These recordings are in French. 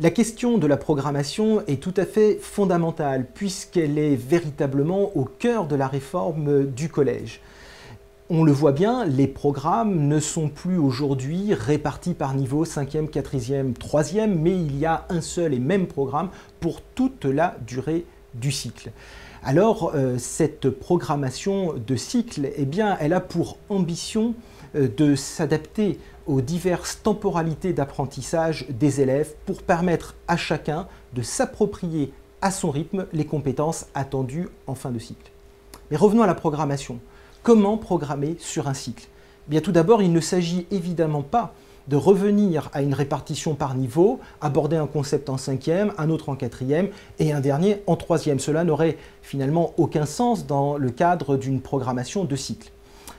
La question de la programmation est tout à fait fondamentale puisqu'elle est véritablement au cœur de la réforme du collège. On le voit bien, les programmes ne sont plus aujourd'hui répartis par niveau 5e, 4e, 3e, mais il y a un seul et même programme pour toute la durée du cycle. Alors, cette programmation de cycle, eh bien, elle a pour ambition de s'adapter aux diverses temporalités d'apprentissage des élèves pour permettre à chacun de s'approprier à son rythme les compétences attendues en fin de cycle. Mais revenons à la programmation. Comment programmer sur un cycle? Bien, tout d'abord, il ne s'agit évidemment pas de revenir à une répartition par niveau, aborder un concept en 5e, un autre en 4e et un dernier en 3e. Cela n'aurait finalement aucun sens dans le cadre d'une programmation de cycle.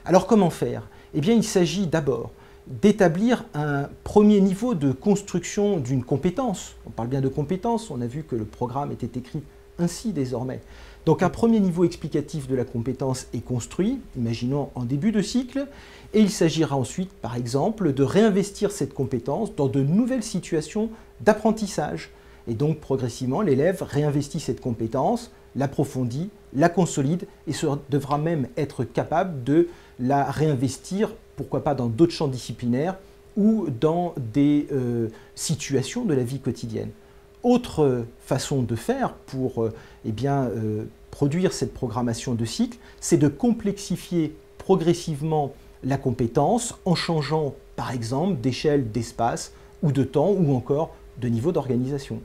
Alors comment faire? Eh bien, il s'agit d'abord d'établir un premier niveau de construction d'une compétence. On parle bien de compétence, on a vu que le programme était écrit ainsi désormais. Donc un premier niveau explicatif de la compétence est construit, imaginons en début de cycle, et il s'agira ensuite, par exemple, de réinvestir cette compétence dans de nouvelles situations d'apprentissage. Et donc progressivement, l'élève réinvestit cette compétence, l'approfondit, la consolide et devra même être capable de la réinvestir, pourquoi pas dans d'autres champs disciplinaires ou dans des situations de la vie quotidienne. Autre façon de faire pour produire cette programmation de cycle, c'est de complexifier progressivement la compétence en changeant par exemple d'échelle d'espace ou de temps ou encore de niveau d'organisation.